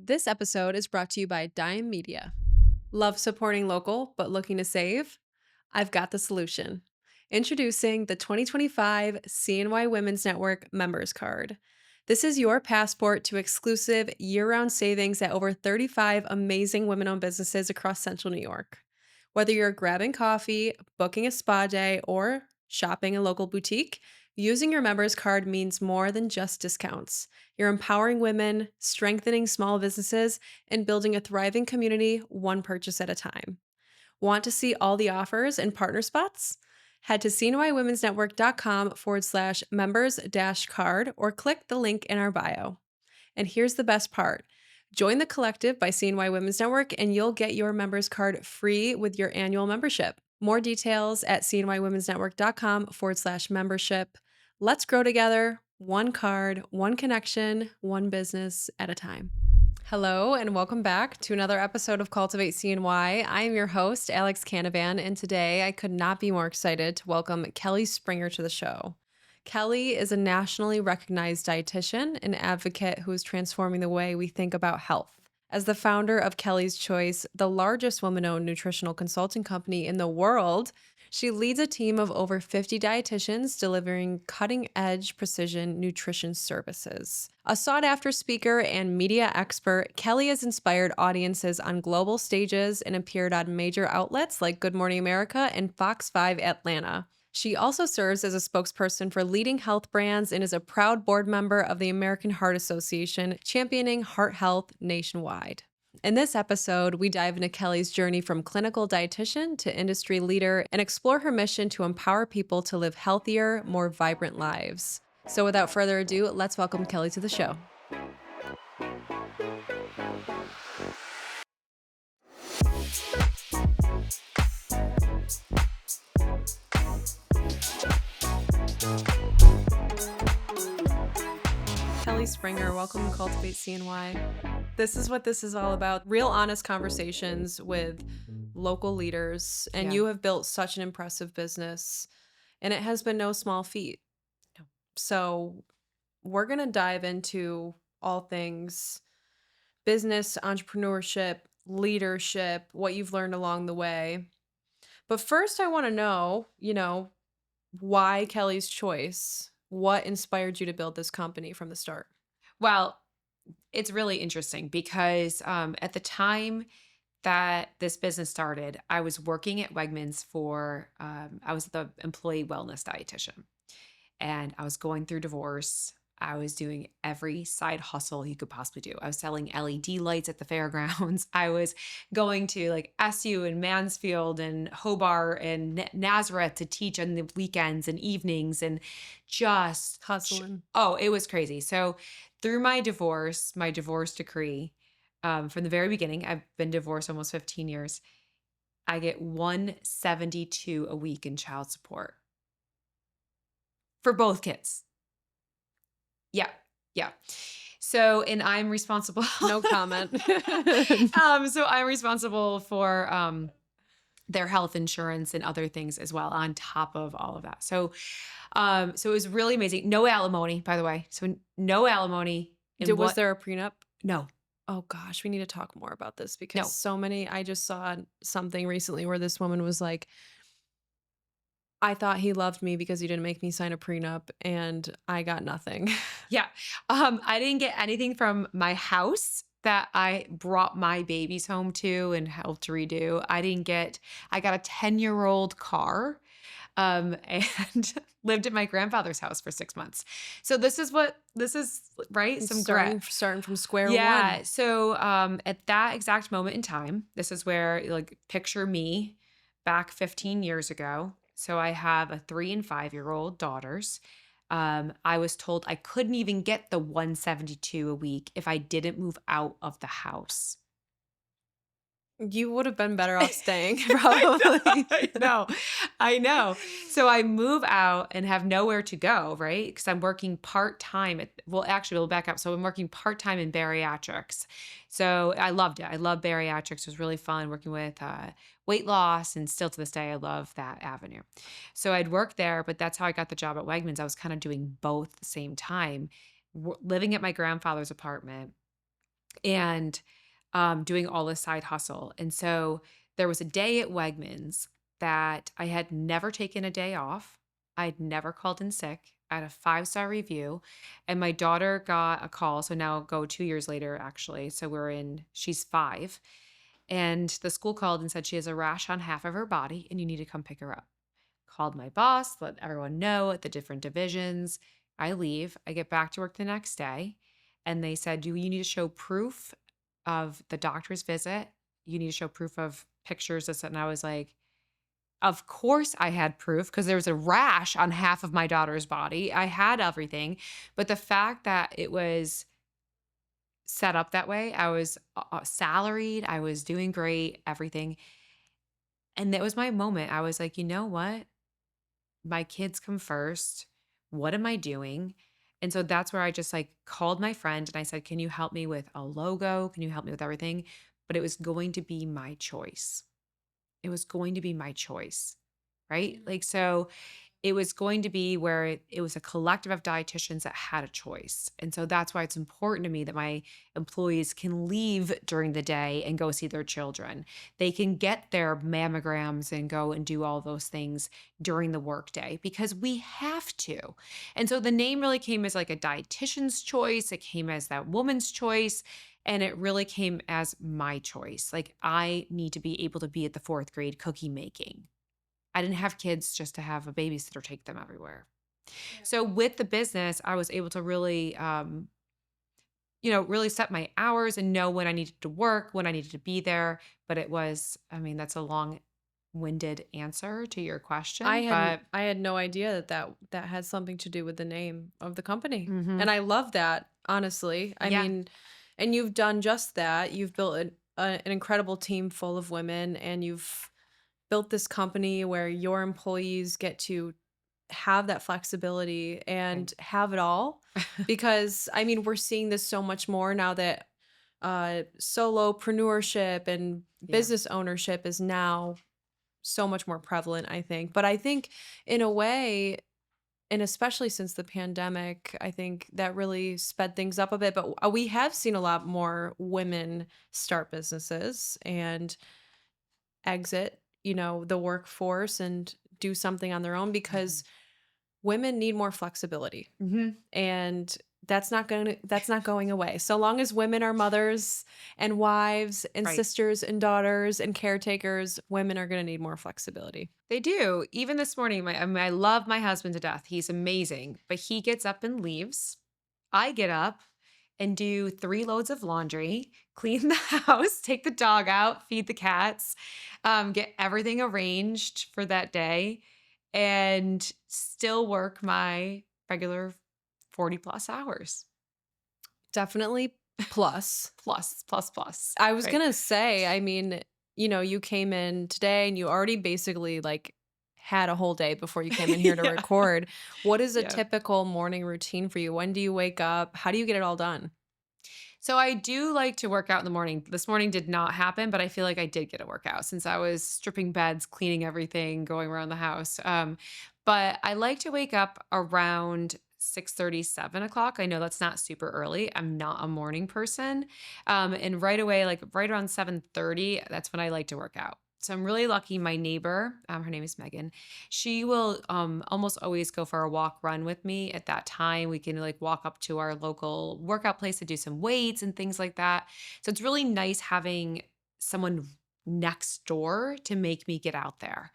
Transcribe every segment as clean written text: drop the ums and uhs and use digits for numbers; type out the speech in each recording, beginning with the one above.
This episode is brought to you by Dime Media. Love supporting local, but looking to save? I've got the solution. Introducing the 2025 CNY Women's Network Members Card. This is your passport to exclusive year-round savings at over 35 amazing women-owned businesses across Central New York. Whether you're grabbing coffee, booking a spa day, or shopping a local boutique, using your members card means more than just discounts. You're empowering women, strengthening small businesses, and building a thriving community one purchase at a time. Want to see all the offers and partner spots? Head to cnywomensnetwork.com/members-card or click the link in our bio. And here's the best part. Join the collective by CNY Women's Network and you'll get your members card free with your annual membership. More details at cnywomensnetwork.com/membership. Let's grow together, one card, one connection, one business at a time. Hello, and welcome back to another episode of Cultivate CNY. I am your host, Alex Canavan, and today I could not be more excited to welcome Kelly Springer to the show. Kelly is a nationally recognized dietitian and advocate who is transforming the way we think about health. As the founder of Kelly's Choice, the largest woman-owned nutritional consulting company in the world, she leads a team of over 50 dietitians delivering cutting-edge precision nutrition services. A sought-after speaker and media expert, Kelly has inspired audiences on global stages and appeared on major outlets like Good Morning America and Fox 5 Atlanta. She also serves as a spokesperson for leading health brands and is a proud board member of the American Heart Association, championing heart health nationwide. In this episode, we dive into Kelly's journey from clinical dietitian to industry leader and explore her mission to empower people to live healthier, more vibrant lives. So without further ado, let's welcome Kelly to the show. Kelly Springer, welcome to Cultivate CNY. This is what this is all about. Real honest conversations with local leaders. And you have built such an impressive business. And it has been no small feat. No. So we're going to dive into all things business, entrepreneurship, leadership, what you've learned along the way. But first, I want to know, why Kelly's Choice? What inspired you to build this company from the start? Well, it's really interesting because at the time that this business started, I was working at Wegmans I was the employee wellness dietitian, and I was going through divorce. I was doing every side hustle you could possibly do. I was selling LED lights at the fairgrounds. I was going to like SU and Mansfield and Hobart and Nazareth to teach on the weekends and evenings and just Hustling. Oh, it was crazy. So through my divorce decree, from the very beginning, I've been divorced almost 15 years. I get 172 a week in child support for both kids. Yeah. Yeah. So, and I'm responsible. No comment. So I'm responsible for their health insurance and other things as well on top of all of that. So it was really amazing. No alimony, by the way. So no alimony. Was there a prenup? No. Oh gosh, we need to talk more about this because No. I just saw something recently where this woman was like, I thought he loved me because he didn't make me sign a prenup and I got nothing. Yeah. I didn't get anything from my house that I brought my babies home to and helped to redo. I got a 10-year-old car, and lived at my grandfather's house for 6 months. So this is right. Starting from square Yeah. one. So, at that exact moment in time, this is where like picture me back 15 years ago. So I have a 3 and 5-year-old daughters. I was told I couldn't even get the 172 a week if I didn't move out of the house. You would have been better off staying, probably. I know. So I move out and have nowhere to go, right? Because I'm working part-time we'll back up. So I'm working part-time in bariatrics. So I loved it. I love bariatrics. It was really fun working with weight loss. And still to this day, I love that avenue. So I'd work there, but that's how I got the job at Wegmans. I was kind of doing both at the same time, living at my grandfather's apartment. and doing all this side hustle. And so there was a day at Wegmans that I had never taken a day off. I'd never called in sick. I had a 5-star review, and my daughter got a call. So now go 2 years later, actually. So she's 5. And the school called and said she has a rash on half of her body and you need to come pick her up. Called my boss, let everyone know at the different divisions. I leave. I get back to work the next day and they said, "Do you need to show proof of the doctor's visit? You need to show proof of pictures." This and I was like, of course I had proof because there was a rash on half of my daughter's body. I had everything. But the fact that it was set up that way, I was salaried, I was doing great, everything. And that was my moment. I was like, you know what? My kids come first. What am I doing? And so that's where I just like called my friend and I said, "Can you help me with a logo? Can you help me with everything?" But it was going to be my choice. It was going to be my choice. Right. Like, so it was going to be where it was a collective of dietitians that had a choice. And so that's why it's important to me that my employees can leave during the day and go see their children. They can get their mammograms and go and do all those things during the workday because we have to. And so the name really came as like a dietitian's choice. It came as that woman's choice. And it really came as my choice. Like, I need to be able to be at the 4th grade cookie making. I didn't have kids just to have a babysitter take them everywhere. Yeah. So with the business, I was able to really, really set my hours and know when I needed to work, when I needed to be there. But it was, I mean, that's a long-winded answer to your question, but I had no idea that had something to do with the name of the company. mhm, And I love that, honestly. I yeah, mean, and you've done just that. You've built an incredible team full of women, and you've built this company where your employees get to have that flexibility right. and have it all. Because I mean, we're seeing this so much more now that solopreneurship and Yeah. business ownership is now so much more prevalent, I think. But I think in a way, and especially since the pandemic, I think that really sped things up a bit. But we have seen a lot more women start businesses and exit, the workforce and do something on their own Mhm. because women need more flexibility. Mhm. And that's not going away. So long as women are mothers and wives and Right. sisters and daughters and caretakers, women are going to need more flexibility. They do. Even this morning, I mean, I love my husband to death. He's amazing, but he gets up and leaves. I get up and do 3 loads of laundry, clean the house, take the dog out, feed the cats, get everything arranged for that day, and still work my regular 40 plus hours. Definitely plus. Plus, plus, plus. I was Right. gonna say, I mean, you came in today and you already basically like had a whole day before you came in here to Yeah. record. What is a Yeah. typical morning routine for you? When do you wake up? How do you get it all done? So I do like to work out in the morning. This morning did not happen, but I feel like I did get a workout since I was stripping beds, cleaning everything, going around the house. But I like to wake up around 6:30, 7 o'clock. I know that's not super early. I'm not a morning person. And right away, like right around 7:30, that's when I like to work out. So I'm really lucky. My neighbor, her name is Megan, she will almost always go for a walk run with me at that time. We can like walk up to our local workout place to do some weights and things like that. So it's really nice having someone next door to make me get out there.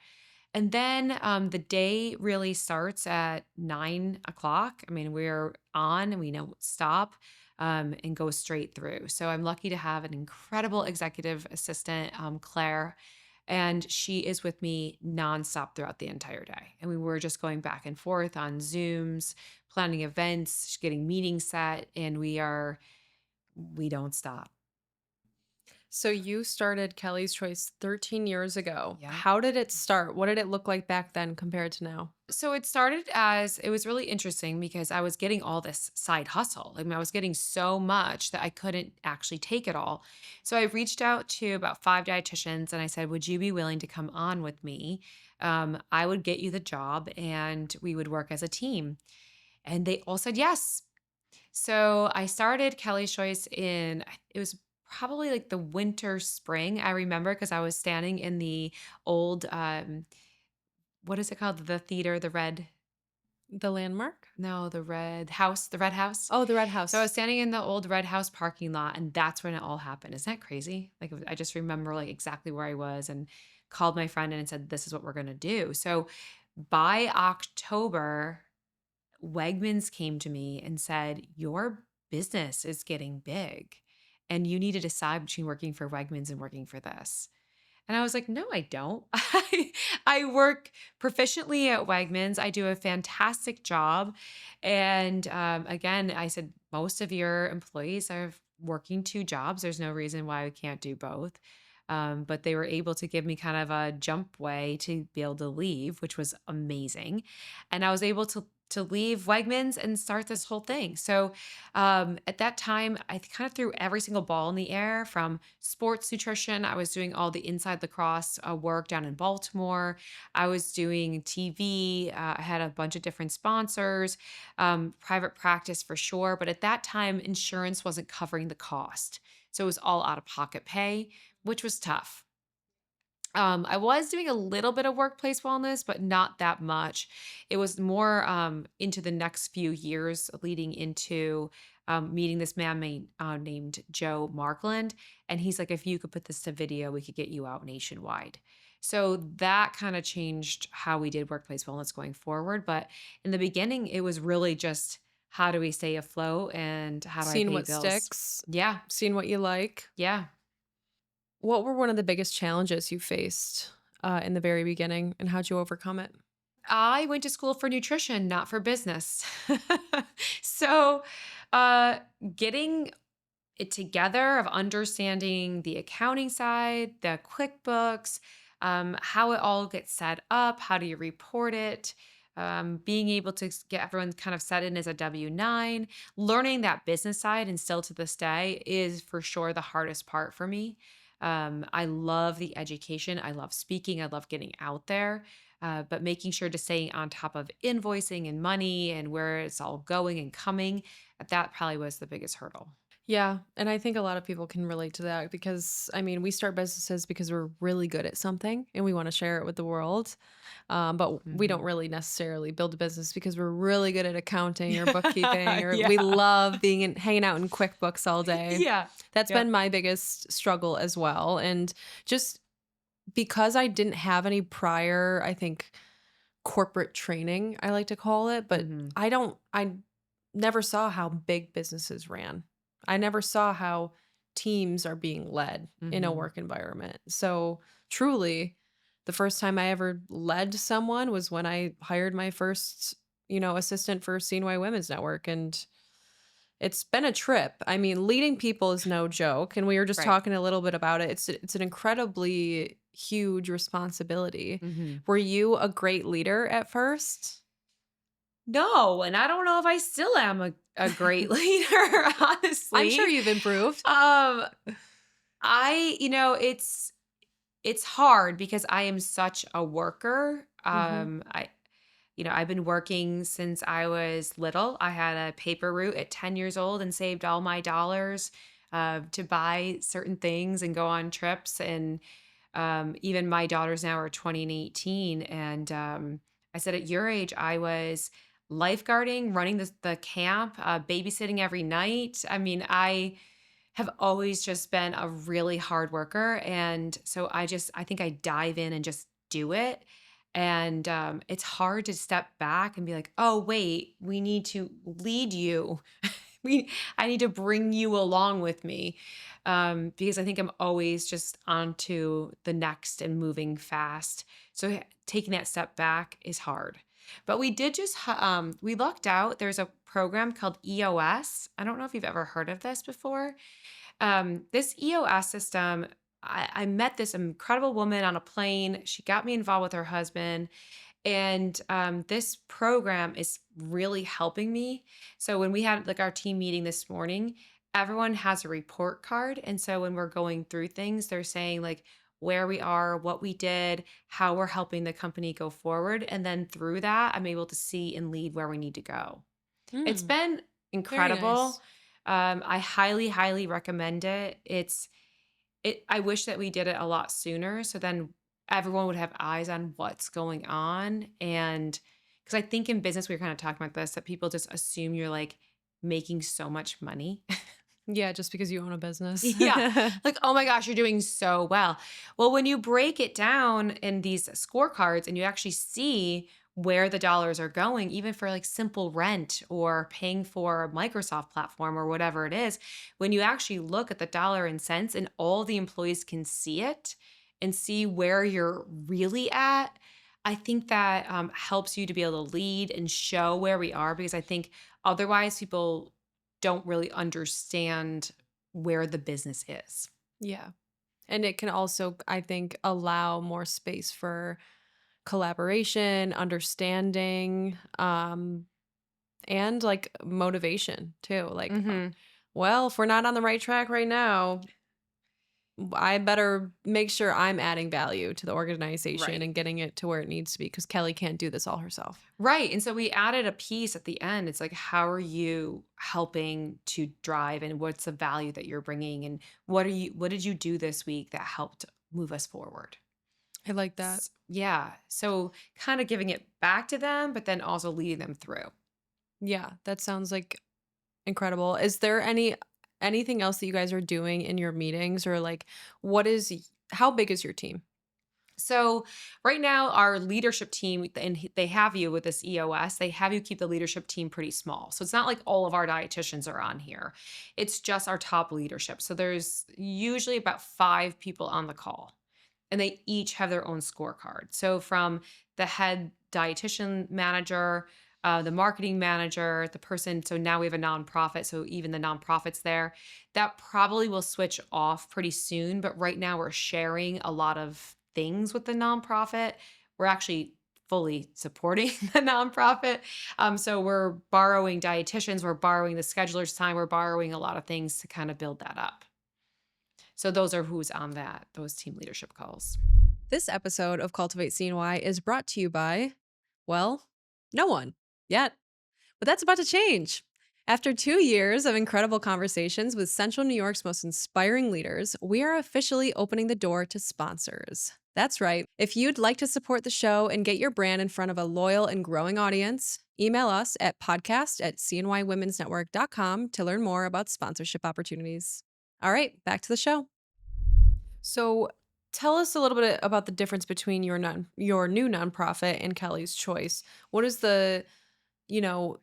And then the day really starts at 9 o'clock. I mean, we're on and we don't stop and go straight through. So I'm lucky to have an incredible executive assistant, Claire, and she is with me nonstop throughout the entire day. And we were just going back and forth on Zooms, planning events, getting meetings set, and we don't stop. So you started Kelly's Choice 13 years ago. Yeah. How did it start? What did it look like back then compared to now? So it started as it was really interesting because I was getting all this side hustle. I mean, I was getting so much that I couldn't actually take it all. So I reached out to about 5 dietitians and I said, "Would you be willing to come on with me? I would get you the job and we would work as a team." And they all said yes. So I started Kelly's Choice it was probably like the winter, spring. I remember because I was standing in the old, what is it called? The theater, the red, The landmark? no, the red house. Oh, the Red So I was House. standing in the old red house parking lot, and that's when it all happened. Isn't that crazy? I just remember like exactly where I was and called my friend in and said, "This is what we're going to do." So by October, Wegmans came to me and said, "Your business is getting big and you need to decide between working for Wegmans and working for this." And I was like, "No, I don't. I work proficiently at Wegmans. I do a fantastic job." And again, I said, "Most of your employees are working two jobs. There's no reason why we can't do both." But they were able to give me kind of a jump way to be able to leave, which was amazing. And I was able to leave Wegmans and start this whole thing. So at that time, I kind of threw every single ball in the air from sports nutrition. I was doing all the inside lacrosse work down in Baltimore. I was doing TV. I had a bunch of different sponsors, private practice for sure. But at that time, insurance wasn't covering the cost. So it was all out of pocket pay, which was tough. I was doing a little bit of workplace wellness, but not that much. It was more into the next few years leading into meeting this man named Joe Markland. And he's like, if you could put this to video, we could get you out nationwide. So that kind of changed how we did workplace wellness going forward. But in the beginning, it was really just how do we stay afloat and how do I Seeing pay what bills? sticks, Yeah. seeing what you like. Yeah. What were one of the biggest challenges you faced in the very beginning, and how'd you overcome it? I went to school for nutrition, not for business. So, uh, getting it together of understanding the accounting side, the QuickBooks, how it all gets set up, how do you report it, being able to get everyone kind of set in as a W-9, learning that business side and still to this day is for sure the hardest part for me. I love the education. I love speaking. I love getting out there. But making sure to stay on top of invoicing and money and where it's all going and coming, that probably was the biggest hurdle. Yeah, and I think a lot of people can relate to that because, I mean, we start businesses because we're really good at something and we want to share it with the world. But we don't Mhm. really necessarily build a business because we're really good at accounting or bookkeeping, or we Yeah. love hanging out in QuickBooks all day. Yeah. That's been Yep. my biggest struggle as well. And just because I didn't have any prior, I think, corporate training, I like to call it, but Mhm. I never saw how big businesses ran. I never saw how teams are being led in a Mhm. work environment. So truly, the first time I ever led someone was when I hired my first, assistant for CNY Women's Network. And it's been a trip. I mean, leading people is no joke, and we were just Right. talking a little bit about it. It's an incredibly huge responsibility. Mhm. Were you a great leader at first? No, and I don't know if I still am a great leader, I'm sure honestly. you've improved. Um, it's hard because I am such a worker. Mhm. I've been working since I was little. I had a paper route at 10 years old and saved all my dollars to buy certain things and go on trips. And even my daughters now are 20 and 18. And I said, at your age, I was lifeguarding, running the camp, babysitting every night. I mean, I have always just been a really hard worker. And so I think I dive in and just do it. And it's hard to step back and be like, oh, wait, we need to lead you. I need to bring you along with me, because I think I'm always just on to the next and moving fast. So taking that step back is hard. But we did we lucked out. There's a program called EOS. I don't know if you've ever heard of this before. This EOS system, I met this incredible woman on a plane. She got me involved with her husband. And this program is really helping me. So when we had like our team meeting this morning, everyone has a report card. And so when we're going through things, they're saying like where we are, what we did, how we're helping the company go forward. And then through that, I'm able to see and lead where we need to go. It's Mm. been Very incredible. nice. I highly, highly recommend it. I wish that we did it a lot sooner so then everyone would have eyes on what's going on. And because I think in business, we were kind of talking about this, that people just assume you're like making so much money. Yeah, just because you own a business. Yeah. Like, oh my gosh, you're doing so well. Well, when you break it down in these scorecards and you actually see where the dollars are going, even for like simple rent or paying for a Microsoft platform or whatever it is, when you actually look at the dollar and cents and all the employees can see it and see where you're really at, I think that helps you to be able to lead and show where we are because I think otherwise people don't really understand where the business is. Yeah. And it can also, I think, allow more space for collaboration, understanding, and like motivation too. Like, Mhm. well, if we're not on the right track right now, I better make sure I'm adding value to the organization Right. and getting it to where it needs to be because Kelly can't do this all herself. Right, and so we added a piece at the end. It's like, how are you helping to drive, and what's the value that you're bringing, and what did you do this week that helped move us forward? I like that. Yeah, so kinda giving it back to them, but then also leading them through. Yeah, that sounds like incredible. Is there anything else that you guys are doing in your meetings or like how big is your team? So right now, our leadership team, and they have you with this EOS, they have you keep the leadership team pretty small. So it's not like all of our dietitians are on here. It's just our top leadership. So there's usually about 5 people on the call, and they each have their own scorecard. So from the head dietitian manager, the marketing manager, the person. So now we have a nonprofit. So even the nonprofits there, that probably will switch off pretty soon. But right now we're sharing a lot of things with the nonprofit. We're actually fully supporting the nonprofit. So we're borrowing dietitians, we're borrowing the scheduler's time, we're borrowing a lot of things to kind of build that up. So those are who's on those team leadership calls. This episode of Cultivate CNY is brought to you by, well, no one yet. But that's about to change. After 2 years of incredible conversations with Central New York's most inspiring leaders, we are officially opening the door to sponsors. That's right. If you'd like to support the show and get your brand in front of a loyal and growing audience, email us at podcast@cnywomensnetwork.com to learn more about sponsorship opportunities. All right, back to the show. So, tell us a little bit about the difference between your new nonprofit and Kelly's Choice. What is the, you know,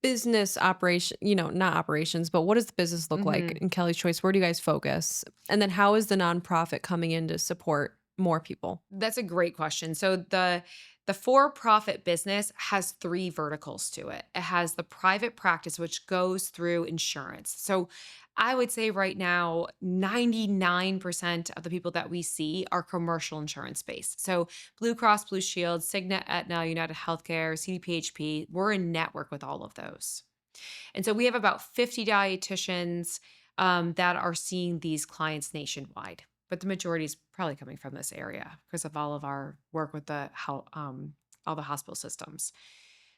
business operation, not operations, but what does the business look like Mhm. in Kelly's Choice? Where do you guys focus? And then how is the nonprofit coming in to support more people? That's a great question. So the for-profit business has 3 verticals to it. It has the private practice which goes through insurance. So I would say right now 99% of the people that we see are commercial insurance based. So Blue Cross Blue Shield, Cigna, Aetna, United Healthcare, CDPHP, we're in network with all of those. And so we have about 50 dietitians that are seeing these clients nationwide, but the majority is probably coming from this area because of all of our work with all the hospital systems.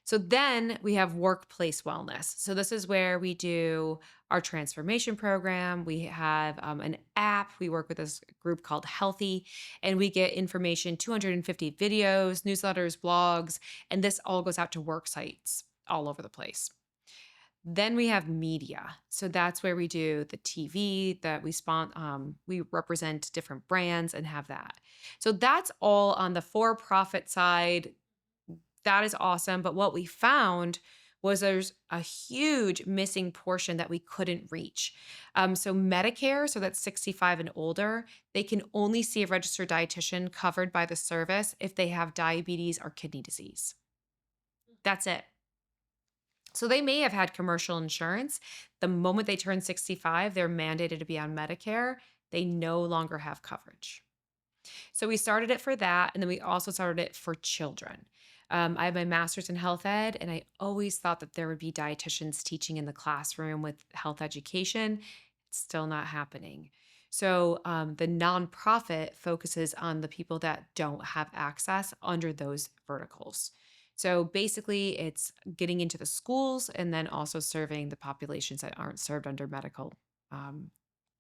So then we have workplace wellness. So this is where we do our transformation program. We have an app. We work with this group called Healthy, and we get information, 250 videos, newsletters, blogs, and this all goes out to work sites all over the place. Then we have media. So that's where we do the TV that we represent different brands and have that. So that's all on the for-profit side. That is awesome. But what we found was there's a huge missing portion that we couldn't reach. So Medicare, so that's 65 and older, they can only see a registered dietitian covered by the service if they have diabetes or kidney disease. That's it. So they may have had commercial insurance. The moment they turn 65, they're mandated to be on Medicare. They no longer have coverage. So we started it for that. And then we also started it for children. I have my master's in health ed, and I always thought that there would be dietitians teaching in the classroom with health education. It's still not happening. So the nonprofit focuses on the people that don't have access under those verticals. So basically, it's getting into the schools and then also serving the populations that aren't served under medical um,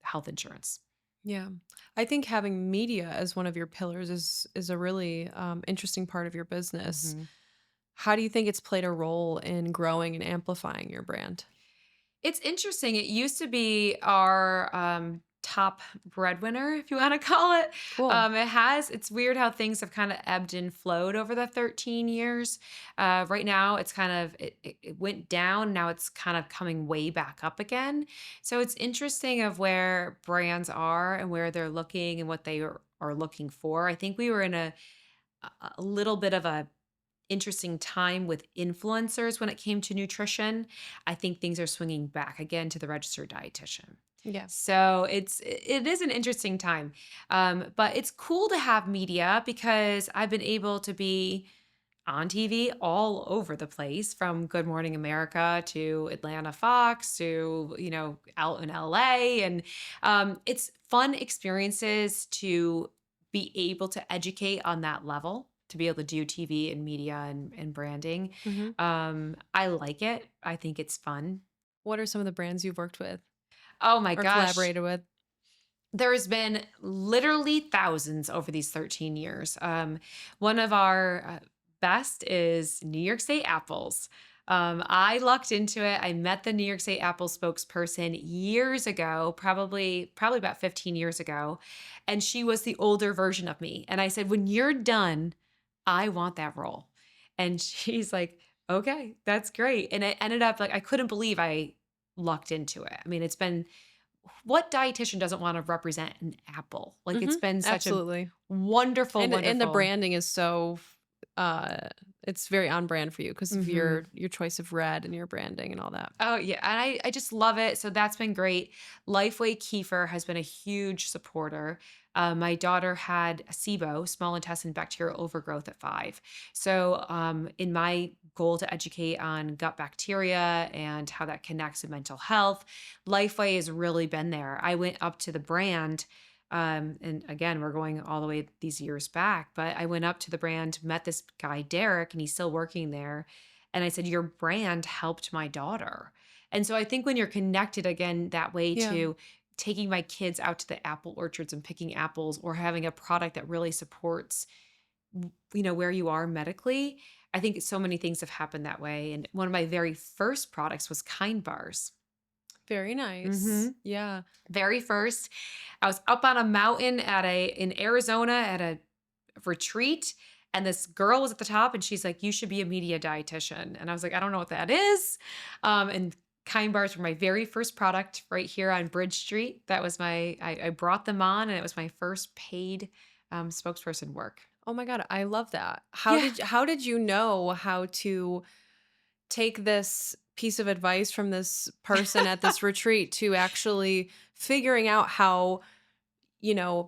health insurance. Yeah. I think having media as one of your pillars is a really interesting part of your business. hmm How do you think it's played a role in growing and amplifying your brand? It's interesting. It used to be our top breadwinner, if you want to call it. Cool. It's weird how things have kind of ebbed and flowed over the 13 years. Right now, it went down. Now it's kind of coming way back up again. So it's interesting of where brands are and where they're looking and what they are looking for. I think we were in a little bit of a interesting time with influencers when it came to nutrition. I think things are swinging back again to the registered dietitian. Yeah. So it is an interesting time, but it's cool to have media because I've been able to be on TV all over the place, from Good Morning America to Atlanta Fox to out in LA, and it's fun experiences to be able to educate on that level, to be able to do TV and media and branding. hmm I like it. I think it's fun. What are some of the brands you've worked with Oh my or gosh. collaborated with? There's been literally thousands over these 13 years. One of our best is New York State apples. I lucked into it. I met the New York State apple spokesperson years ago, probably about 15 years ago, and she was the older version of me. And I said, "When you're done, I want that role." And she's like, "Okay, that's great." And it ended up like I couldn't believe I lucked into it. I mean, it's been, what dietitian doesn't want to represent an apple? Like, it's been such a Absolutely. wonderful, And the wonderful. branding is so it's very on brand for you because of Mhm. your choice of red and your branding and all that. Oh, yeah, and I just love it, so that's been great. Lifeway Kefir has been a huge supporter. My daughter had SIBO, small intestine bacterial overgrowth, at 5. So, in my goal to educate on gut bacteria and how that connects with mental health, Lifeway has really been there. I went up to the brand, and again, we're going all the way these years back, but I went up to the brand, met this guy, Derek, and he's still working there, and I said, "Your brand helped my daughter." And so I think when you're connected again that way Yeah. to taking my kids out to the apple orchards and picking apples, or having a product that really supports where you are medically, I think so many things have happened that way. And one of my very first products was Kind Bars. Very nice. Mhm. Yeah. Very first. I was up on a mountain in Arizona at a retreat, and this girl was at the top, and she's like, "You should be a media dietitian." And I was like, "I don't know what that is." And Kind Bars were my very first product right here on Bridge Street. That was I brought them on, and it was my first paid spokesperson work. Oh my god, I love that. Yeah. How did you know how to take this piece of advice from this person at this retreat to actually figuring out how,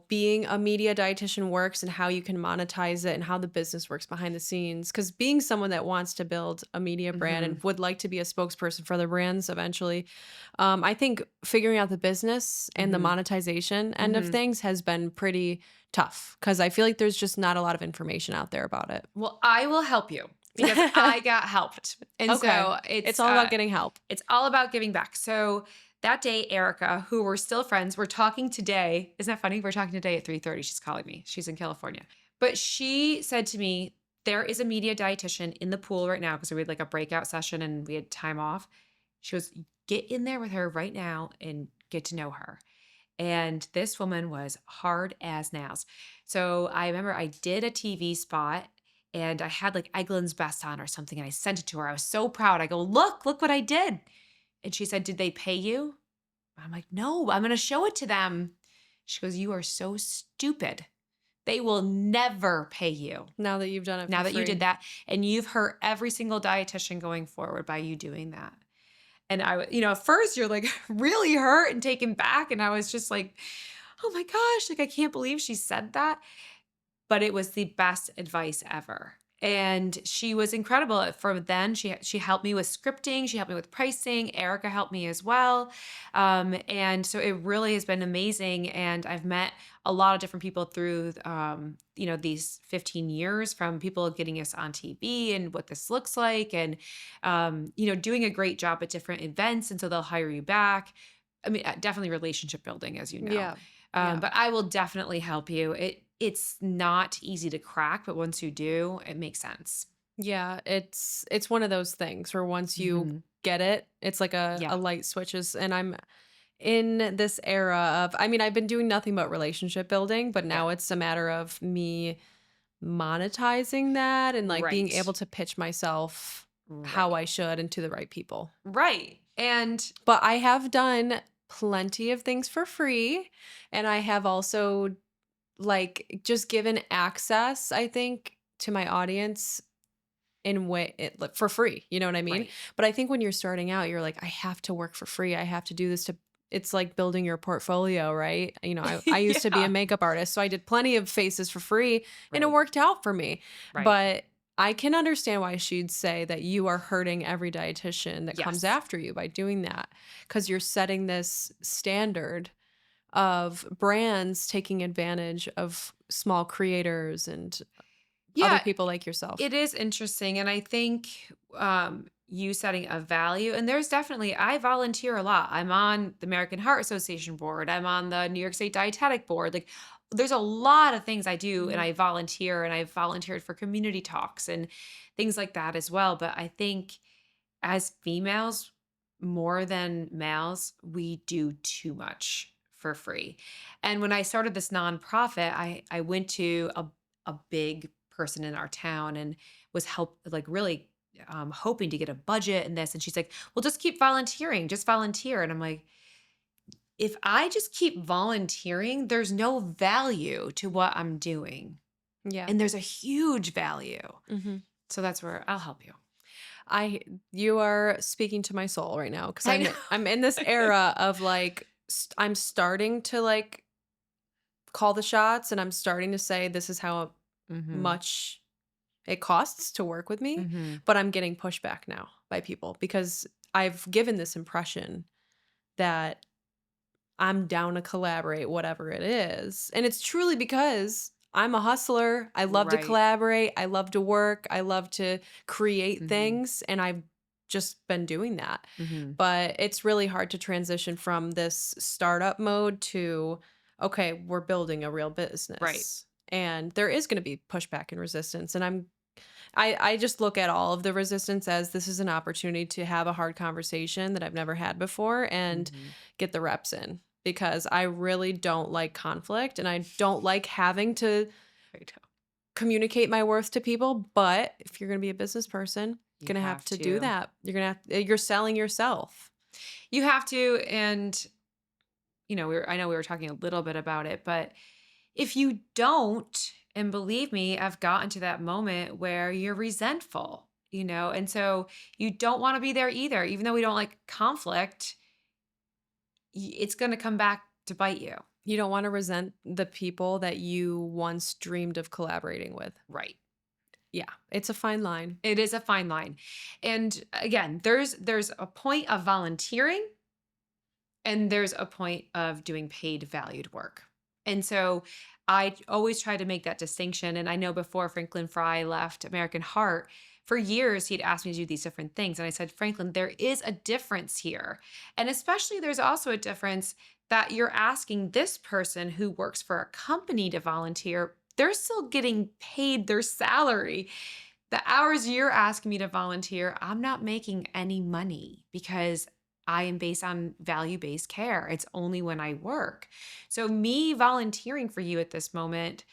being a media dietitian works and how you can monetize it and how the business works behind the scenes? Because being someone that wants to build a media brand hmm and would like to be a spokesperson for other brands eventually, I think figuring out the business and the hmm monetization end of hmm things has been pretty tough because I feel like there's just not a lot of information out there about it. Well, I will help you because I got helped. And Okay. so It's all about getting help. it's all about giving back. So that day, Erica, who we're still friends, we're talking today. Isn't that funny? We're talking today at 3:30. She's calling me. She's in California. But she said to me, "There is a media dietitian in the pool right now," because we had like a breakout session and we had time off. She goes, "Get in there with her right now and get to know her." And this woman was hard as nails. So I remember I did a TV spot, and I had like Eggland's Best on or something, and I sent it to her. I was so proud. I go, look what I did." And she said, "Did they pay you?" I'm like, "No, I'm going to show it to them." She goes, "You are so stupid. They will never pay you Now that you've done it now for that you did free. that. And you've hurt every single dietitian going forward by you doing that." And at first you're like really hurt and taken back. And I was just like, "Oh my gosh, like I can't believe she said that." But it was the best advice ever. And she was incredible for then. She helped me with scripting, she helped me with pricing. Erica helped me as well. And so it really has been amazing. And I've met a lot of different people through these 15 years, from people getting us on TV and what this looks like, and doing a great job at different events. And so they'll hire you back. I mean, definitely relationship building, as you know. Yeah. Yeah. But I will definitely help you. It's not easy to crack, but once you do, it makes sense. Yeah, it's one of those things where once you Mhm. get it, it's like a Yeah. light switches. And I'm in this era of, I mean, I've been doing nothing but relationship building, but Yeah. now it's a matter of me monetizing that and like being able Right. to pitch myself how Right. I should and to the right people. Right. And But I have done plenty of things for free, and I have also like just given access, I think, to my audience in way it like for free, you know what I mean? right. But I think when you're starting out, you're like, I have to work for free. I have to do this to it's like building your portfolio, right? You know, I used to be a Yeah. makeup artist, so I did plenty of faces for free and it Right. worked out for me. Right. But I can understand why she'd say that you are hurting every dietitian that comes Yes. after you by doing that, because you're setting this standard of brands taking advantage of small creators and other Yeah. people like yourself. It is interesting, and I think, you setting a value, and there's definitely I volunteer a lot. I'm on the American Heart Association board, I'm on the New York State Dietetic board, like, there's a lot of things I do, and Mhm. I volunteer, and I've volunteered for community talks and things like that as well. But I think as females, more than males, we do too much for free. And when I started this nonprofit, I went to a big person in our town and was really hoping to get a budget and this. And she's like, "Well, just keep volunteering, just volunteer." And I'm like, if I just keep volunteering, there's no value to what I'm doing, Yeah. and there's a huge value. Mhm. So that's where I'll help you. I you are speaking to my soul right now, because I I'm in this know. era of like I'm starting to like call the shots, and I'm starting to say this is how hmm much it costs to work with me, hmm but I'm getting pushback now by people because I've given this impression that I'm down to collaborate, whatever it is. And it's truly because I'm a hustler. I love to Right. collaborate. I love to work. I love to create Mhm. things. And I've just been doing that. Mhm. But it's really hard to transition from this startup mode to, okay, we're building a real Right. business. And there is going to be pushback and resistance. And I just look at all of the resistance as this is an opportunity to have a hard conversation that I've never had before and Mhm. get the reps in, because I really don't like conflict and I don't like having to Right. communicate my worth to people. But if you're going to be a business person, You you're going to have have to do to. that. You're going to you're selling yourself. You have to, and I know we were talking a little bit about it, but if you don't, and believe me, I've gotten to that moment where you're resentful, and so you don't want to be there either. Even though we don't like conflict, it's going to come back to bite you. You don't want to resent the people that you once dreamed of collaborating with. Right. Yeah, it's a fine line. It is a fine line. And again, there's a point of volunteering, and there's a point of doing paid valued work. And so I always try to make that distinction. And I know before Franklin Fry left American Heart, for years he'd asked me to do these different things. And I said, Franklin, there is a difference here. And especially there's also a difference that you're asking this person who works for a company to volunteer. They're still getting paid their salary. The hours you're asking me to volunteer, I'm not making any money because I am based on value based care. It's only when I work. So, me volunteering for you at this moment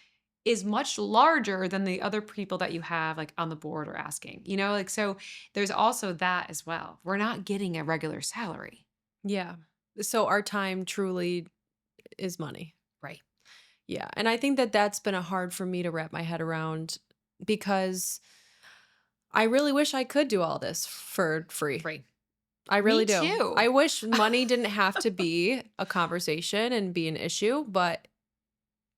is much larger than the other people that you have like on the board or asking, so there's also that as well. We're not getting a regular salary. Yeah. So our time truly is money. Right. Yeah, and I think that that's been a hard for me to wrap my head around, because I really wish I could do all this for free. Free. I Me really do. too. I wish money didn't have to be a conversation and be an issue, but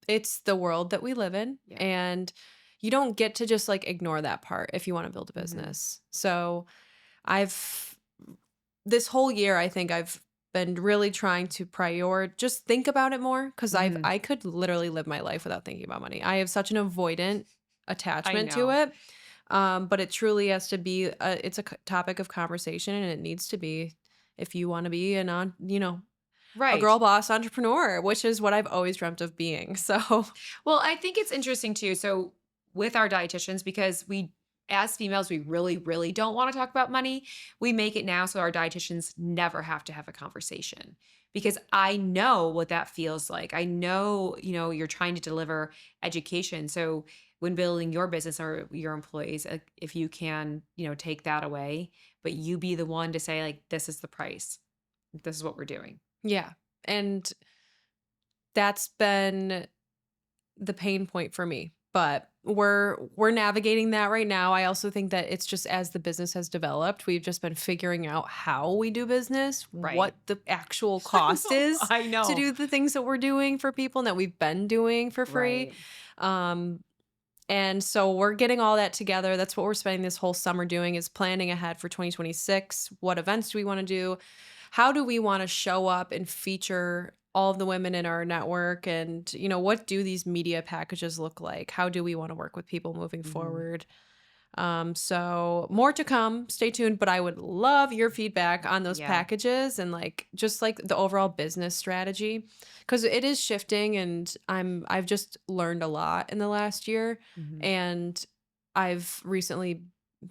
it's the world that we live in. Yeah. And you don't get to just like ignore that part if you want to build a Mhm. business. So I've this whole year, I think I've been really trying to just think about it more because Mhm. I could literally live my life without thinking about money. I have such an avoidant I attachment to know. it. But it truly has to be it's a topic of conversation, and it needs to be if you want to be a Right. girl boss entrepreneur, which is what I've always dreamt of being. So Well, I think it's interesting too. So with our dietitians, because we as females, we really, really don't want to talk about money. We make it now so our dietitians never have to have a conversation. Because I know what that feels like. I know, you're trying to deliver education. So when building your business or your employees, if you can, take that away, but you be the one to say, like, this is the price. This is what we're doing. yeah. And that's been the pain point for me. But we're navigating that right now. I also think that it's just as the business has developed, we've just been figuring out how we do business, Right. what the actual I cost know. is I to know. do the things that we're doing for people and that we've been doing for free. Right. Um, and so we're getting all that together. That's what we're spending this whole summer doing is planning ahead for 2026. What events do we want to do? How do we want to show up and feature all of the women in our network? And, what do these media packages look like? How do we want to work with people moving Mhm. forward? So more to come. Stay tuned. But I would love your feedback on those Yeah. packages and like just like the overall business strategy. Cause it is shifting and I've just learned a lot in the last year. Mhm. And I've recently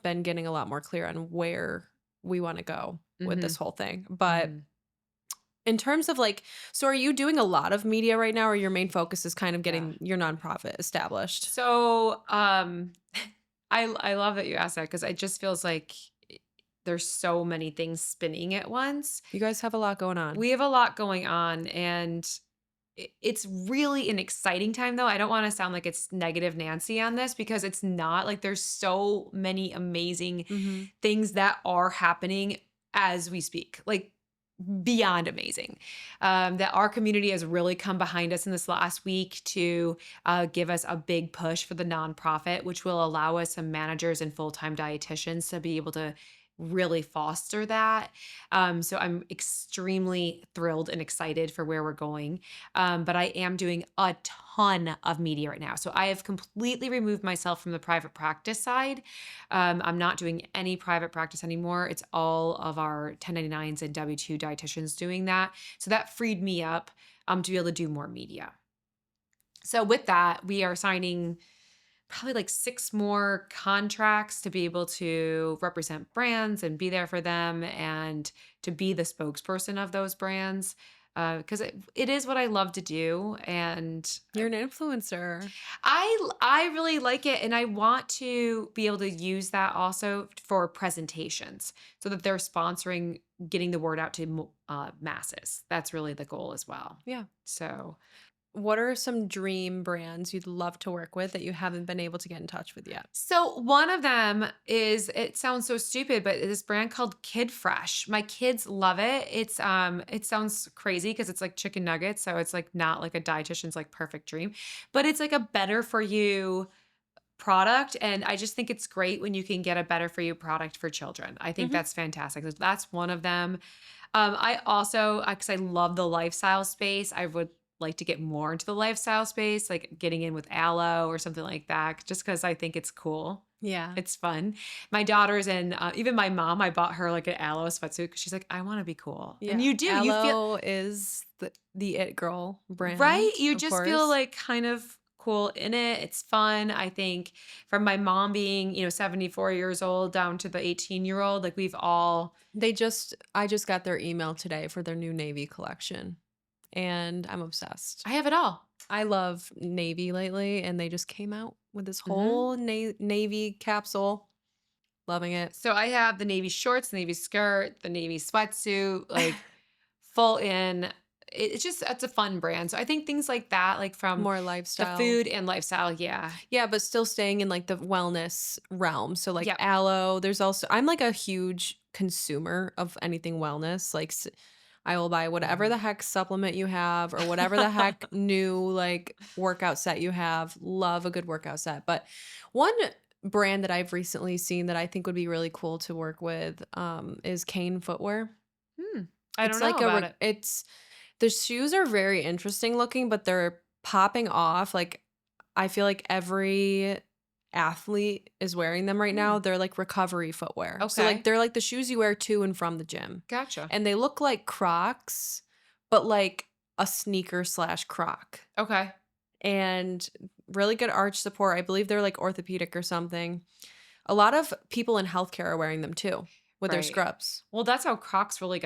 been getting a lot more clear on where we want to go with this Mhm. whole thing. But Mhm. in terms of like, so are you doing a lot of media right now, or your main focus is kind of Yeah. getting your nonprofit established? So, I love that you asked that because it just feels like there's so many things spinning at once. You guys have a lot going on. We have a lot going on, and it's really an exciting time, though. I don't want to sound like it's negative Nancy on this because it's not. Like, there's so many amazing Mm-hmm. things that are happening as we speak. Like, beyond amazing. That our community has really come behind us in this last week to give us a big push for the nonprofit, which will allow us some managers and full time dietitians to be able to really foster that. So I'm extremely thrilled and excited for where we're going. But I am doing a ton of media right now. So I have completely removed myself from the private practice side. I'm not doing any private practice anymore. It's all of our 1099s and W-2 dietitians doing that. So that freed me up to be able to do more media. So with that, we are signing probably like 6 more contracts to be able to represent brands and be there for them and to be the spokesperson of those brands. Because it is what I love to do, and You're an influencer. I really like it, and I want to be able to use that also for presentations so that they're sponsoring getting the word out to masses. That's really the goal as well. Yeah. So, What are some dream brands you'd love to work with that you haven't been able to get in touch with yet? so one of them is it sounds so stupid, but this brand called Kid Fresh. My kids love it. It sounds crazy because it's like chicken nuggets, so it's like not like a dietitian's like perfect dream, but it's like a better for you product, and I just think it's great when you can get a better for you product for children. I think Mhm. that's fantastic. So that's one of them. I also, because I love the lifestyle space, I would like to get more into the lifestyle space, like getting in with aloe or something like that, just because I think it's cool. Yeah. It's fun. My daughters and even my mom, I bought her like an aloe sweatsuit because she's like, I want to be cool. And Yeah. you do, you feel Aloe is the it girl right. brand, You of just feel course. like kind of cool in it. It's fun. I think from my mom being, 74 years old down to the 18-year-old, like we've all, I just got their email today for their new navy collection, and I'm obsessed. I have it all. I love navy lately, and they just came out with this Mhm. whole navy capsule. Loving it. So I have the navy shorts, the navy skirt, the navy sweatsuit, like full in. It's a fun brand. So I think things like that, like from More the lifestyle. food and lifestyle. Yeah. Yeah, but still staying in like the wellness realm. So like Yep. aloe, I'm like a huge consumer of anything wellness. Like I will buy whatever Mhm. the heck supplement you have or whatever the heck new like workout set you have. Love a good workout set. But one brand that I've recently seen that I think would be really cool to work with is Kane Footwear. Hmm. I It's don't know like about it. it's the shoes are very interesting looking, but they're popping off. Like I feel like every athlete is wearing them right Hmm. now. They're like recovery footwear. So like Okay. they're like the shoes you wear to and from the gym. Gotcha. And they look like Crocs, but like a sneaker slash Croc. Okay. And really good arch support. I believe they're like orthopedic or something. A lot of people in healthcare are wearing them too with their Right. scrubs. Well, that's how Crocs really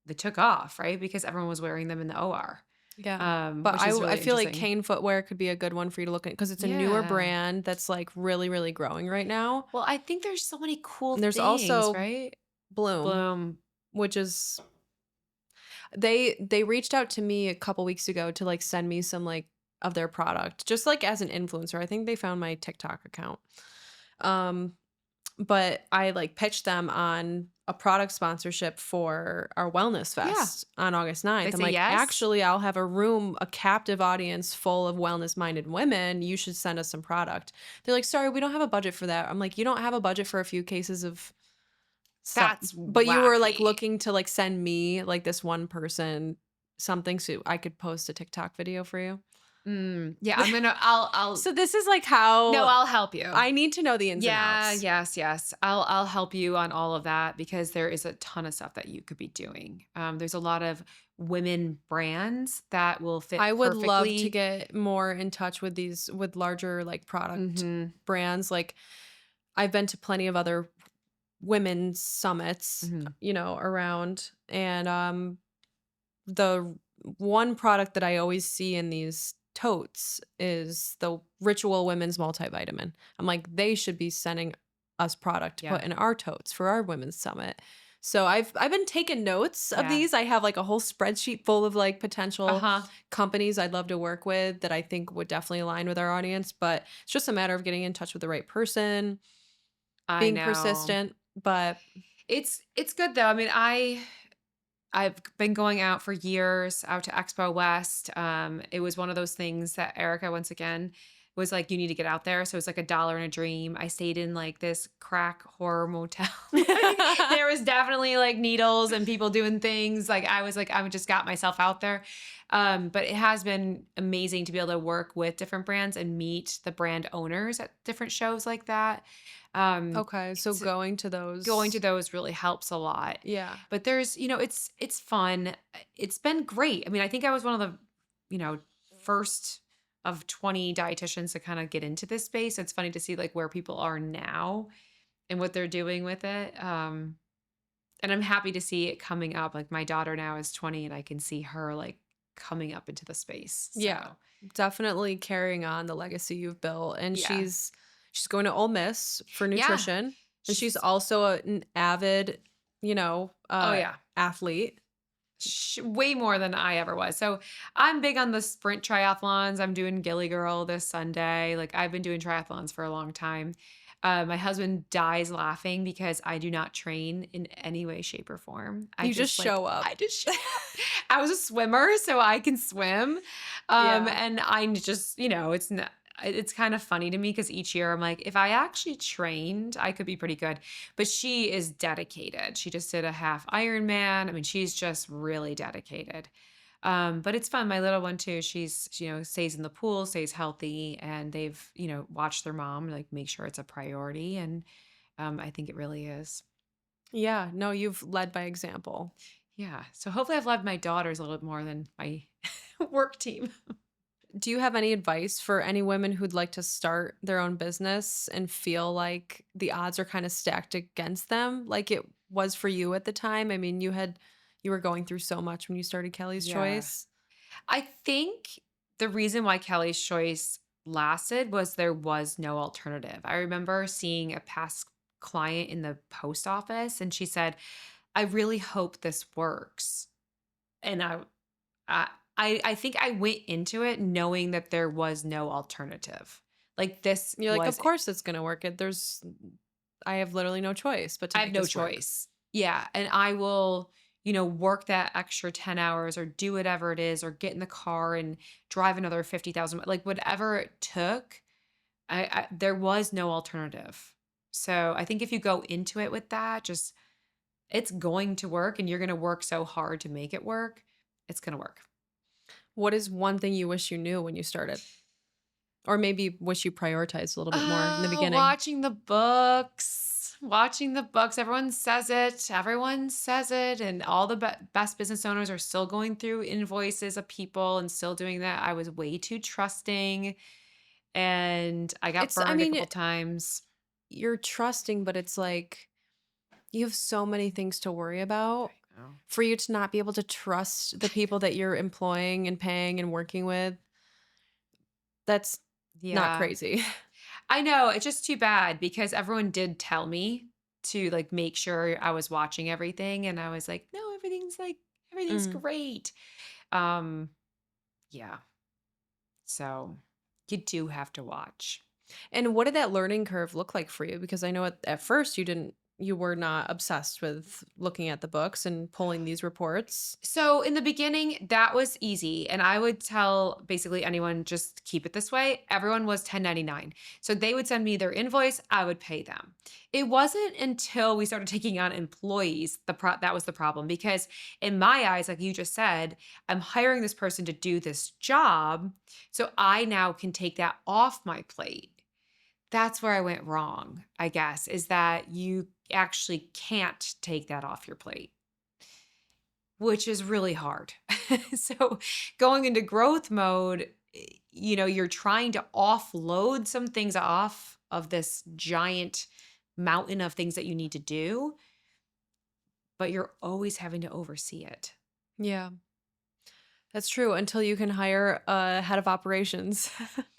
they took off, right? Because everyone was wearing them in the OR, Yeah. But which is I really feel like interesting. Kane Footwear could be a good one for you to look at because it's a newer Yeah. brand that's like really, really growing right now. Well, I think there's so many cool And there's things, also right? Bloom, Bloom. which is they reached out to me a couple weeks ago to like send me some like of their product just like as an influencer. I think they found my TikTok account. Um but I like pitched them on a product sponsorship for our wellness Yeah. fest on August They 9th. I'm say like, yes. actually, I'll have a captive audience full of wellness minded women. You should send us some product. They're like, sorry, we don't have a budget for that. I'm like, you don't have a budget for a few cases of stuff, That's but you were like wacky. looking to like send me like this one person something so I could post a TikTok video for you. Yeah, I'll So this is like no, how I'll help you. I need to know the ins and Yeah, outs. yes, yes. I'll help you on all of that because there is a ton of stuff that you could be doing. There's a lot of women brands that will fit I would love to perfectly. get more in touch with these with larger like product Mhm. brands. Like I've been to plenty of other women's summits, Mhm. around and the one product that I always see in these totes is the Ritual Women's Multivitamin. I'm like, they should be sending us product to Yeah. put in our totes for our women's summit. So I've been taking notes of Yeah. these. I have like a whole spreadsheet full of like potential Uh-huh. companies I'd love to work with that I think would definitely align with our audience. But it's just a matter of getting in touch with the right person, I being know. persistent. But It's good though. I mean, I've been going out for years, out to Expo West. It was one of those things that Erica, once again, was like, you need to get out there. So it was like $1 in a dream. I stayed in like this crack horror motel. Like, there was definitely like needles and people doing things. Like, I just got myself out there. But it has been amazing to be able to work with different brands and meet the brand owners at different shows like that. Um, okay, so it's going to those, those really helps a lot. yeah. But there's, it's fun. It's been great. I mean, I think I was one of the, first of 20 dietitians to kind of get into this space. It's funny to see like where people are now and what they're doing with it. And I'm happy to see it coming up. Like my daughter now is 20 and I can see her like coming up into the space. Yeah, So, definitely carrying on the legacy you've built. And yeah. she's going to Ole Miss for Yeah. nutrition, and she's She's also an avid, oh yeah. athlete. Way more than I ever was. So I'm big on the sprint triathlons. I'm doing Gilly Girl this Sunday. Like I've been doing triathlons for a long time. My husband dies laughing because I do not train in any way, shape, or form. You just show I up. just show up. I was a swimmer, so I can swim. Yeah. And I just, it's not. It's kind of funny to me because each year I'm like, if I actually trained, I could be pretty good. But she is dedicated. She just did a half Ironman. I mean, she's just really dedicated. But it's fun. My little one too. She's stays in the pool, stays healthy, and they've watched their mom like make sure it's a priority, and I think it really is. Yeah, no, you've led by example. Yeah. So hopefully I've loved my daughters a little bit more than my work team. Do you have any advice for any women who'd like to start their own business and feel like the odds are kind of stacked against them, like it was for you at the time? I mean, you were going through so much when you started Kelly's Yeah. Choice. I think the reason why Kelly's Choice lasted was there was no alternative. I remember seeing a past client in the post office and she said, "I really hope this works." And I I think I went into it knowing that there was no alternative. Like this You're like, of was course it's gonna work. I have literally no choice but to I have make no this work. choice. Yeah, and I will work that extra 10 hours or do whatever it is or get in the car and drive another 50,000, like whatever it took. There was no alternative. So I think if you go into it with that, just it's going to work and you're going to work so hard to make it work. It's going to work. What is one thing you wish you knew when you started? Or maybe wish you prioritized a little bit more in the beginning? Watching the books. Watching the books. Everyone says it. Everyone says it. And all the best business owners are still going through invoices of people and still doing that. I was way too trusting and I got I burned a mean, couple times. you're trusting, but it's like you have so many things to worry about. Oh. For you to not be able to trust the people that you're employing and paying and working with, that's not Yeah. crazy. I know. It's just too bad because everyone did tell me to like make sure I was watching everything. And I was no, everything's Mm. great. Um, yeah. So you do have to watch. And what did that learning curve look like for you? Because I know at first you were not obsessed with looking at the books and pulling these reports. So in the beginning, that was easy. And I would tell basically anyone, just keep it this way. Everyone was 1099. So they would send me their invoice, I would pay them. It wasn't until we started taking on employees that was the problem. Because in my eyes, like you just said, I'm hiring this person to do this job. So I now can take that off my plate. That's where I went wrong, I guess, is that you actually can't take that off your plate, which is really hard. So going into growth mode, you're trying to offload some things off of this giant mountain of things that you need to do, but you're always having to oversee it. Yeah, that's true until you can hire a head of operations,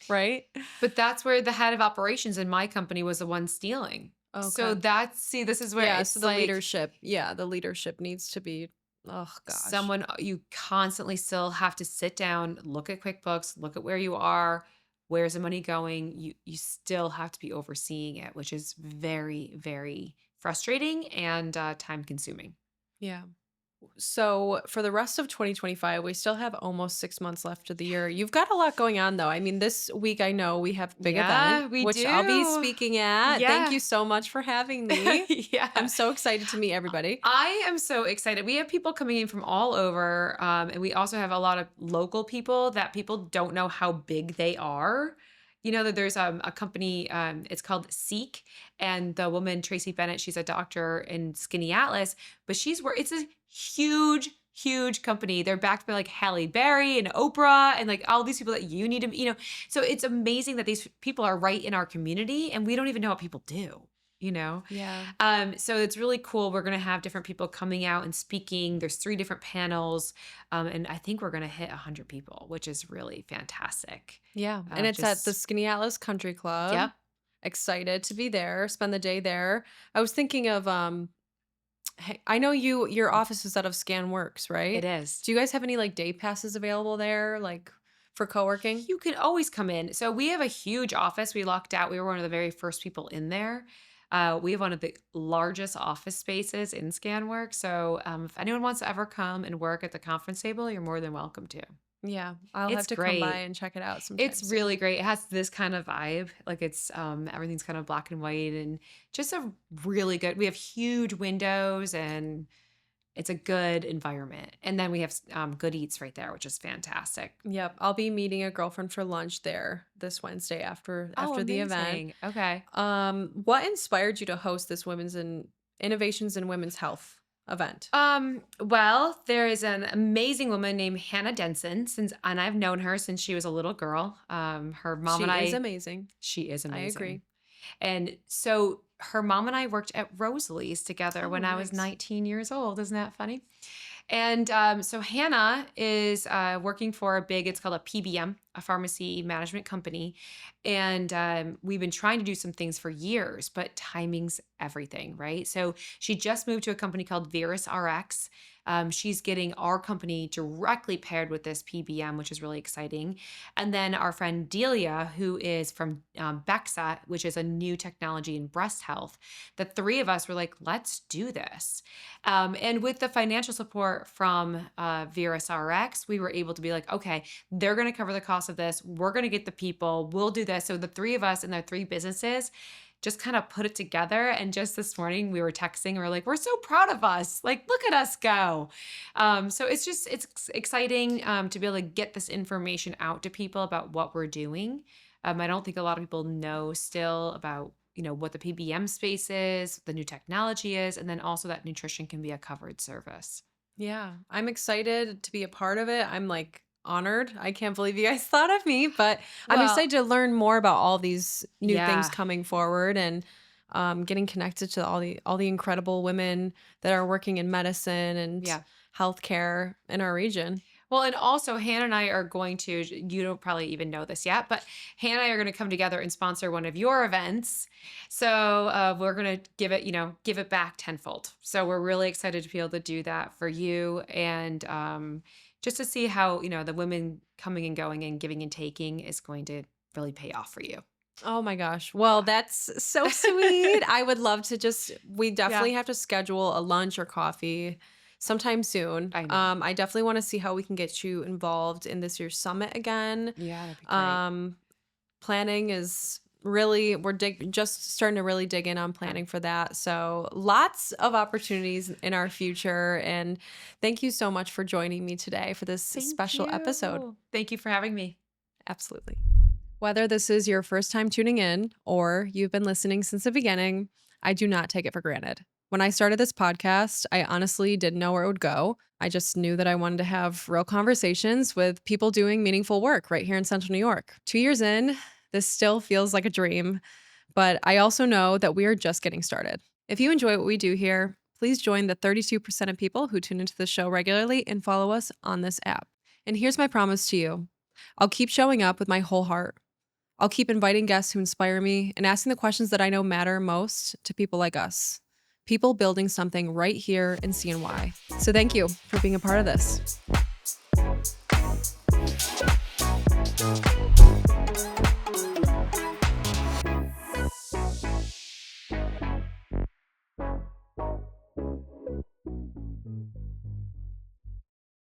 right? But that's where the head of operations in my company was the one stealing. So Okay. this is where Yeah, so it's the like leadership, the leadership needs to be, oh gosh. someone you constantly still have to sit down, look at QuickBooks, look at where you are, where's the money going. You still have to be overseeing it, which is very, very frustrating and time consuming. Yeah. So for the rest of 2025, we still have almost 6 months left of the year. You've got a lot going on though. I mean, this week I know we have a big event, Yeah, we which I'll be do. speaking at. Thank Yeah. you so much for having me. I'm Yeah. so excited to meet everybody. I am so excited. We have people coming in from all over. And we also have a lot of local people that people don't know how big they are. You know that there's a company, it's called Seek, and the woman Tracy Bennett, she's a doctor in Skinny Atlas, but it's a huge, huge company. They're backed by like Halle Berry and Oprah and like all these people that you need to. So it's amazing that these people are right in our community, and we don't even know what people do. You know, Yeah. so it's really cool. We're going to have different people coming out and speaking. There's 3 different panels. And I think we're going to hit 100 people, which is really fantastic. Yeah. And it's at the Just, Skinny Atlas Country Club. yep, Excited to be there, spend the day there. I was thinking of hey, I know your office is out of ScanWorks, it right? is. Do you guys have any like day passes available there, like for co-working? You can always come in. So we have a huge office. We lucked out. We were one of the very first people in there. We have one of the largest office spaces in ScanWorks. So if anyone wants to ever come and work at the conference table, you're more than welcome to. Yeah, I'll have It's to come by great. and check it out sometime It's soon. really great. It has this kind of vibe. Like it's everything's kind of black and white and just a really good. We have huge windows and it's a good environment. And then we have good eats right there, which is fantastic. Yep, I'll be meeting a girlfriend for lunch there this Wednesday Oh, after the event. amazing. Okay. What inspired you to host this Women's in Innovations in Women's Health event? Well, there is an amazing woman named Hannah Denson and I've known her since she was a little girl. Her mom and She is I, amazing. she is I amazing. agree. And so her mom and I worked at Rosalie's together Oh, when I was nice. 19 years old. Isn't that funny? And so Hannah is working for it's called a PBM, a pharmacy management company, and we've been trying to do some things for years, but timing's everything, right? So she just moved to a company called Virus RX. She's getting our company directly paired with this PBM, which is really exciting. And then our friend Delia, who is from Bexa, which is a new technology in breast health. The three of us were like, let's do this. And with the financial support from Virus RX, we were able to be like, okay, they're going to cover the cost of this. We're going to get the people. We'll do this. So the three of us and their three businesses just kind of put it together. And just this morning we were texting, we we're like, we're so proud of us. Like, look at us go. So it's exciting to be able to get this information out to people about what we're doing. I don't think a lot of people know still about, what the PBM space is, the new technology is, and then also that nutrition can be a covered service. Yeah, I'm excited to be a part of it. I'm like honored. I can't believe you guys thought of me, but I'm Well, excited to learn more about all these new things yeah, coming forward and getting connected to all the incredible women that are working in medicine and yeah. healthcare in our region. Well, and also Hannah and I are going to, you don't probably even know this yet, but Hannah and I are going to come together and sponsor one of your events. So we're going to give it back tenfold. So we're really excited to be able to do that for you. And just to see how, the women coming and going and giving and taking is going to really pay off for you. Oh my gosh. Well, that's so sweet. I would love to we Yeah, definitely have to schedule a lunch or coffee sometime soon. I know. I definitely want to see how we can get you involved in this year's summit again. Yeah, that'd be great. Um, Planning is really, just starting to really dig in on Yeah. planning for that. So lots of opportunities in our future. And thank you so much for joining me today for this Thank special episode. you. Thank you for having me. Absolutely. Whether this is your first time tuning in or you've been listening since the beginning, I do not take it for granted. When I started this podcast, I honestly didn't know where it would go. I just knew that I wanted to have real conversations with people doing meaningful work right here in Central New York. 2 years in, this still feels like a dream, but I also know that we are just getting started. If you enjoy what we do here, please join the 32% of people who tune into the show regularly and follow us on this app. And here's my promise to you: I'll keep showing up with my whole heart. I'll keep inviting guests who inspire me and asking the questions that I know matter most to people like us, people building something right here in CNY. So thank you for being a part of this.